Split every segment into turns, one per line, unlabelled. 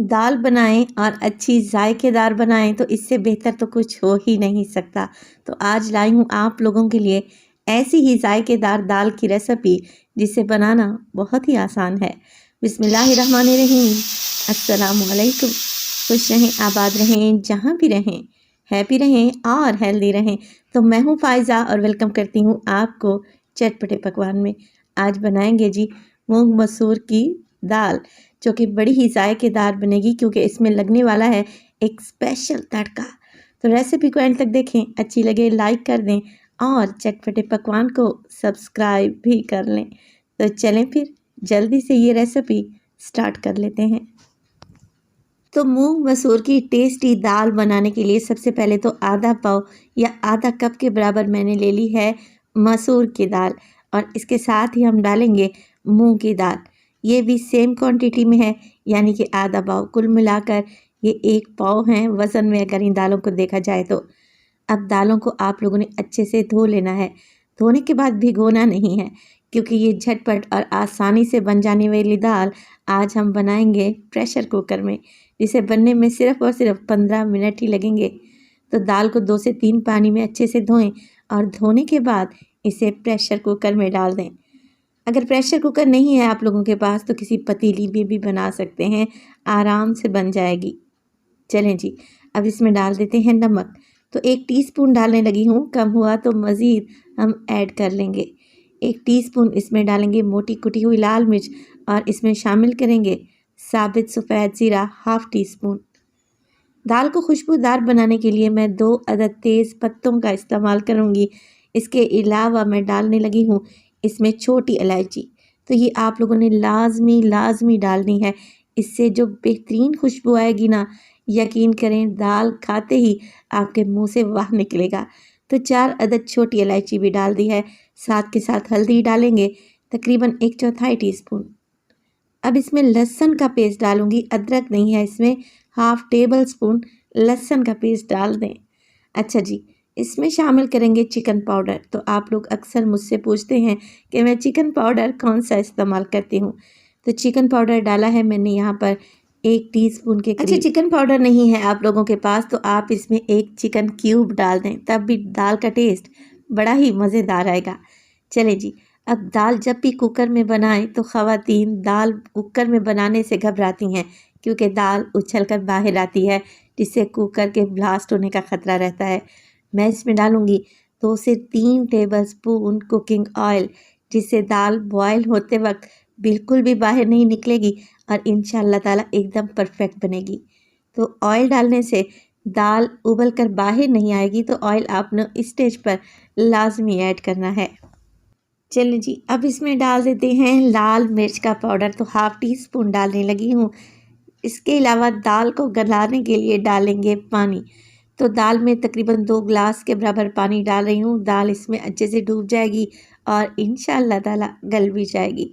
दाल बनाएं और अच्छी जायकेदार बनाएं तो इससे बेहतर तो कुछ हो ही नहीं सकता। तो आज लाई हूँ आप लोगों के लिए ऐसी ही जायकेदार दाल की रेसिपी जिसे बनाना बहुत ही आसान है। बिस्मिल्लाहिर्रहमानिर्रहीम। अस्सलामुअलैकुम। खुश रहें, आबाद रहें, जहाँ भी रहें, हैप्पी रहें और हेल्दी रहें। तो मैं हूँ फ़ायज़ा और वेलकम करती हूँ आपको चटपटे पकवान में। आज बनाएंगे जी मूंग मसूर की दाल, जो कि बड़ी ही जायकेदार बनेगी क्योंकि इसमें लगने वाला है एक स्पेशल तड़का। तो रेसिपी को एंड तक देखें, अच्छी लगे लाइक कर दें और चटपटे पकवान को सब्सक्राइब भी कर लें। तो चलें फिर जल्दी से ये रेसिपी स्टार्ट कर लेते हैं। तो मूंग मसूर की टेस्टी दाल बनाने के लिए सबसे पहले तो आधा पाव या आधा कप के बराबर मैंने ले ली है मसूर की दाल, और इसके साथ ही हम डालेंगे मूंग की दाल। ये भी सेम क्वांटिटी में है, यानी कि आधा पाव। कुल मिलाकर ये 1 पाव हैं वज़न में अगर इन दालों को देखा जाए तो। अब दालों को आप लोगों ने अच्छे से धो लेना है। धोने के बाद भिगोना नहीं है, क्योंकि ये झटपट और आसानी से बन जाने वाली दाल आज हम बनाएंगे प्रेशर कुकर में, जिसे बनने में सिर्फ़ और सिर्फ 15 मिनट ही लगेंगे। तो दाल को 2 से 3 पानी में अच्छे से धोएं और धोने के बाद इसे प्रेशर कुकर में डाल दें। अगर प्रेशर कुकर नहीं है आप लोगों के पास तो किसी पतीली में भी बना सकते हैं, आराम से बन जाएगी। चलें जी, अब इसमें डाल देते हैं नमक। तो 1 टीस्पून डालने लगी हूँ, कम हुआ तो मज़ीद हम ऐड कर लेंगे। 1 टीस्पून इसमें डालेंगे मोटी कुटी हुई लाल मिर्च, और इसमें शामिल करेंगे साबित सफ़ेद ज़ीरा हाफ़ टी स्पून। दाल को खुशबूदार बनाने के लिए मैं 2 अदद तेज़ पत्तों का इस्तेमाल करूँगी। इसके अलावा मैं डालने लगी हूँ इसमें छोटी इलायची। तो ये आप लोगों ने लाजमी डालनी है। इससे जो बेहतरीन खुशबू आएगी ना, यकीन करें दाल खाते ही आपके मुंह से वाह निकलेगा। तो 4 अदद छोटी इलायची भी डाल दी है। साथ के साथ हल्दी डालेंगे तकरीबन 1/4 टीस्पून। अब इसमें लहसुन का पेस्ट डालूंगी, अदरक नहीं है इसमें। हाफ़ टेबल स्पून लहसुन का पेस्ट डाल दें। अच्छा जी, इसमें शामिल करेंगे चिकन पाउडर। तो आप लोग अक्सर मुझसे पूछते हैं कि मैं चिकन पाउडर कौन सा इस्तेमाल करती हूँ। तो चिकन पाउडर डाला है मैंने यहाँ पर 1 टीस्पून के करीब। अच्छा, चिकन पाउडर नहीं है आप लोगों के पास तो आप इसमें 1 चिकन क्यूब डाल दें, तब भी दाल का टेस्ट बड़ा ही मज़ेदार आएगा। चले जी, अब दाल जब भी कुकर में बनाएं तो ख़वातीन दाल कुकर में बनाने से घबराती हैं, क्योंकि दाल उछल कर बाहर आती है, जिससे कुकर के ब्लास्ट होने का ख़तरा रहता है। मैं इसमें डालूंगी 2 से 3 टेबलस्पून कुकिंग ऑयल, जिससे दाल बॉयल होते वक्त बिल्कुल भी बाहर नहीं निकलेगी और इंशाअल्लाह ताला एकदम परफेक्ट बनेगी। तो ऑयल डालने से दाल उबल कर बाहर नहीं आएगी, तो ऑयल आपने इस स्टेज पर लाजमी ऐड करना है। चलिए जी, अब इसमें डाल देते हैं लाल मिर्च का पाउडर। तो हाफ़ टी स्पून डालने लगी हूँ। इसके अलावा दाल को गलाने के लिए डालेंगे पानी। तो दाल में तकरीबन 2 ग्लास के बराबर पानी डाल रही हूँ। दाल इसमें अच्छे से डूब जाएगी और इंशाअल्लाह ताला गल भी जाएगी।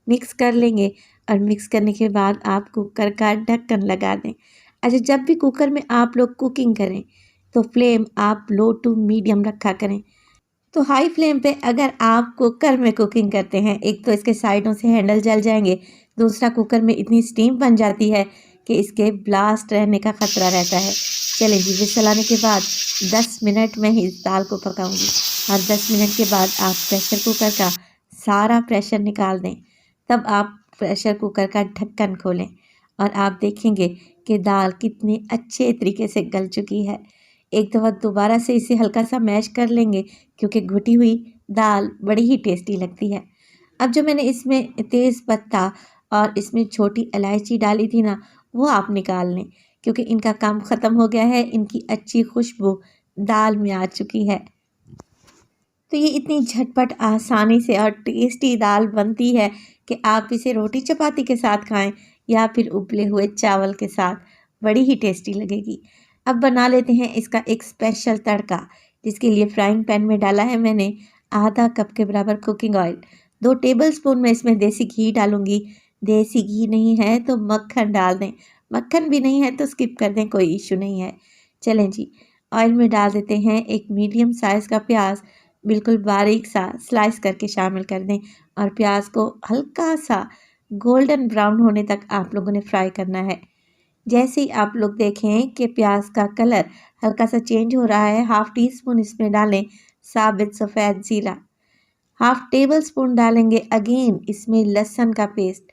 मिक्स कर लेंगे, और मिक्स करने के बाद आप कुकर का ढक्कन लगा दें। अच्छा, जब भी कुकर में आप लोग कुकिंग करें तो फ्लेम आप लो टू मीडियम रखा करें। तो हाई फ्लेम पे अगर आप कुकर में कुकिंग करते हैं, एक तो इसके साइडों से हैंडल जल जाएंगे, दूसरा कुकर में इतनी स्टीम बन जाती है कि इसके ब्लास्ट रहने का ख़तरा रहता है। चलें जी, विसल आने के बाद 10 मिनट में ही इस दाल को पकाऊंगी, और 10 मिनट के बाद आप प्रेशर कुकर का सारा प्रेशर निकाल दें। तब आप प्रेशर कुकर का ढक्कन खोलें और आप देखेंगे कि दाल कितने अच्छे तरीके से गल चुकी है। एक दफ़ा दोबारा से इसे हल्का सा मैश कर लेंगे, क्योंकि घुटी हुई दाल बड़ी ही टेस्टी लगती है। अब जो मैंने इसमें तेज़ पत्ता और इसमें छोटी इलायची डाली थी ना, वो आप निकाल लें, क्योंकि इनका काम ख़त्म हो गया है। इनकी अच्छी खुशबू दाल में आ चुकी है। तो ये इतनी झटपट आसानी से और टेस्टी दाल बनती है कि आप इसे रोटी चपाती के साथ खाएं या फिर उबले हुए चावल के साथ, बड़ी ही टेस्टी लगेगी। अब बना लेते हैं इसका एक स्पेशल तड़का, जिसके लिए फ्राइंग पैन में डाला है मैंने आधा कप के बराबर कुकिंग ऑयल। 2 टेबलस्पून मैं इसमें देसी घी डालूंगी। देसी घी नहीं है तो मक्खन डाल दें, मक्खन भी नहीं है तो स्किप कर दें, कोई इशू नहीं है। चलें जी, ऑयल में डाल देते हैं एक मीडियम साइज़ का प्याज, बिल्कुल बारीक सा स्लाइस करके शामिल कर दें, और प्याज को हल्का सा गोल्डन ब्राउन होने तक आप लोगों ने फ्राई करना है। जैसे ही आप लोग देखें कि प्याज का कलर हल्का सा चेंज हो रहा है, हाफ टी स्पून इसमें डालें साबित सफ़ेद ज़ीरा। हाफ टेबल स्पून डालेंगे अगेन इसमें लहसुन का पेस्ट।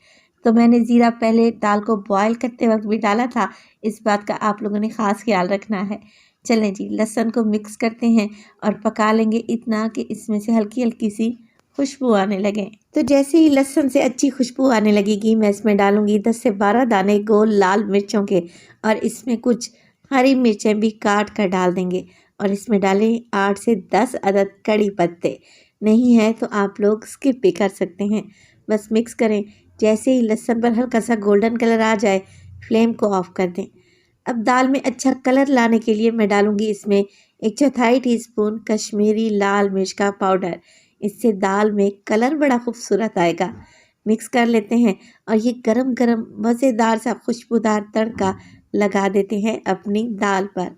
तो मैंने ज़ीरा पहले दाल को बॉयल करते वक्त भी डाला था, इस बात का आप लोगों ने ख़ास ख्याल रखना है। चलें जी, लहसुन को मिक्स करते हैं और पका लेंगे इतना कि इसमें से हल्की हल्की सी खुशबू आने लगे। तो जैसे ही लहसुन से अच्छी खुशबू आने लगेगी, मैं इसमें डालूंगी 10 से 12 दाने गोल लाल मिर्चों के, और इसमें कुछ हरी मिर्चें भी काट कर डाल देंगे। और इसमें डालें 8 से 10 अदद कड़ी पत्ते। नहीं है तो आप लोग स्किप भी कर सकते हैं। बस मिक्स करें। जैसे ही लहसुन पर हल्का सा गोल्डन कलर आ जाए, फ्लेम को ऑफ कर दें। अब दाल में अच्छा कलर लाने के लिए मैं डालूंगी इसमें 1/4 टीस्पून कश्मीरी लाल मिर्च का पाउडर। इससे दाल में कलर बड़ा खूबसूरत आएगा। मिक्स कर लेते हैं और ये गरम गरम मज़ेदार सा खुशबूदार तड़का लगा देते हैं अपनी दाल पर।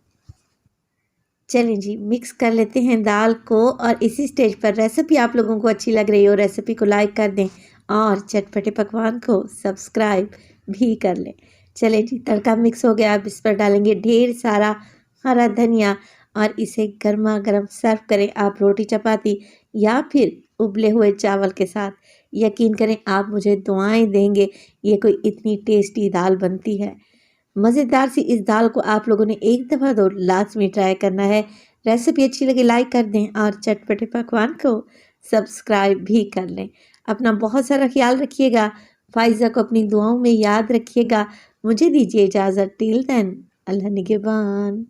चलें जी, मिक्स कर लेते हैं दाल को। और इसी स्टेज पर रेसिपी आप लोगों को अच्छी लग रही हो, रेसिपी को लाइक कर दें और चटपटे पकवान को सब्सक्राइब भी कर लें। चलें जी, तड़का मिक्स हो गया। अब इस पर डालेंगे ढेर सारा हरा धनिया और इसे गर्मा गर्म सर्व करें आप रोटी चपाती या फिर उबले हुए चावल के साथ। यकीन करें आप मुझे दुआएं देंगे, ये कोई इतनी टेस्टी दाल बनती है। मज़ेदार सी इस दाल को आप लोगों ने एक दफ़ा तो लाज़मी ट्राई करना है। रेसिपी अच्छी लगे लाइक कर दें और चटपटे पकवान को सब्सक्राइब भी कर लें। अपना बहुत सारा ख्याल रखिएगा। फ़ाइज़ा को अपनी दुआओं में याद रखिएगा। मुझे दीजिए इजाज़त। टिल देन, अल्लाह निगहबान।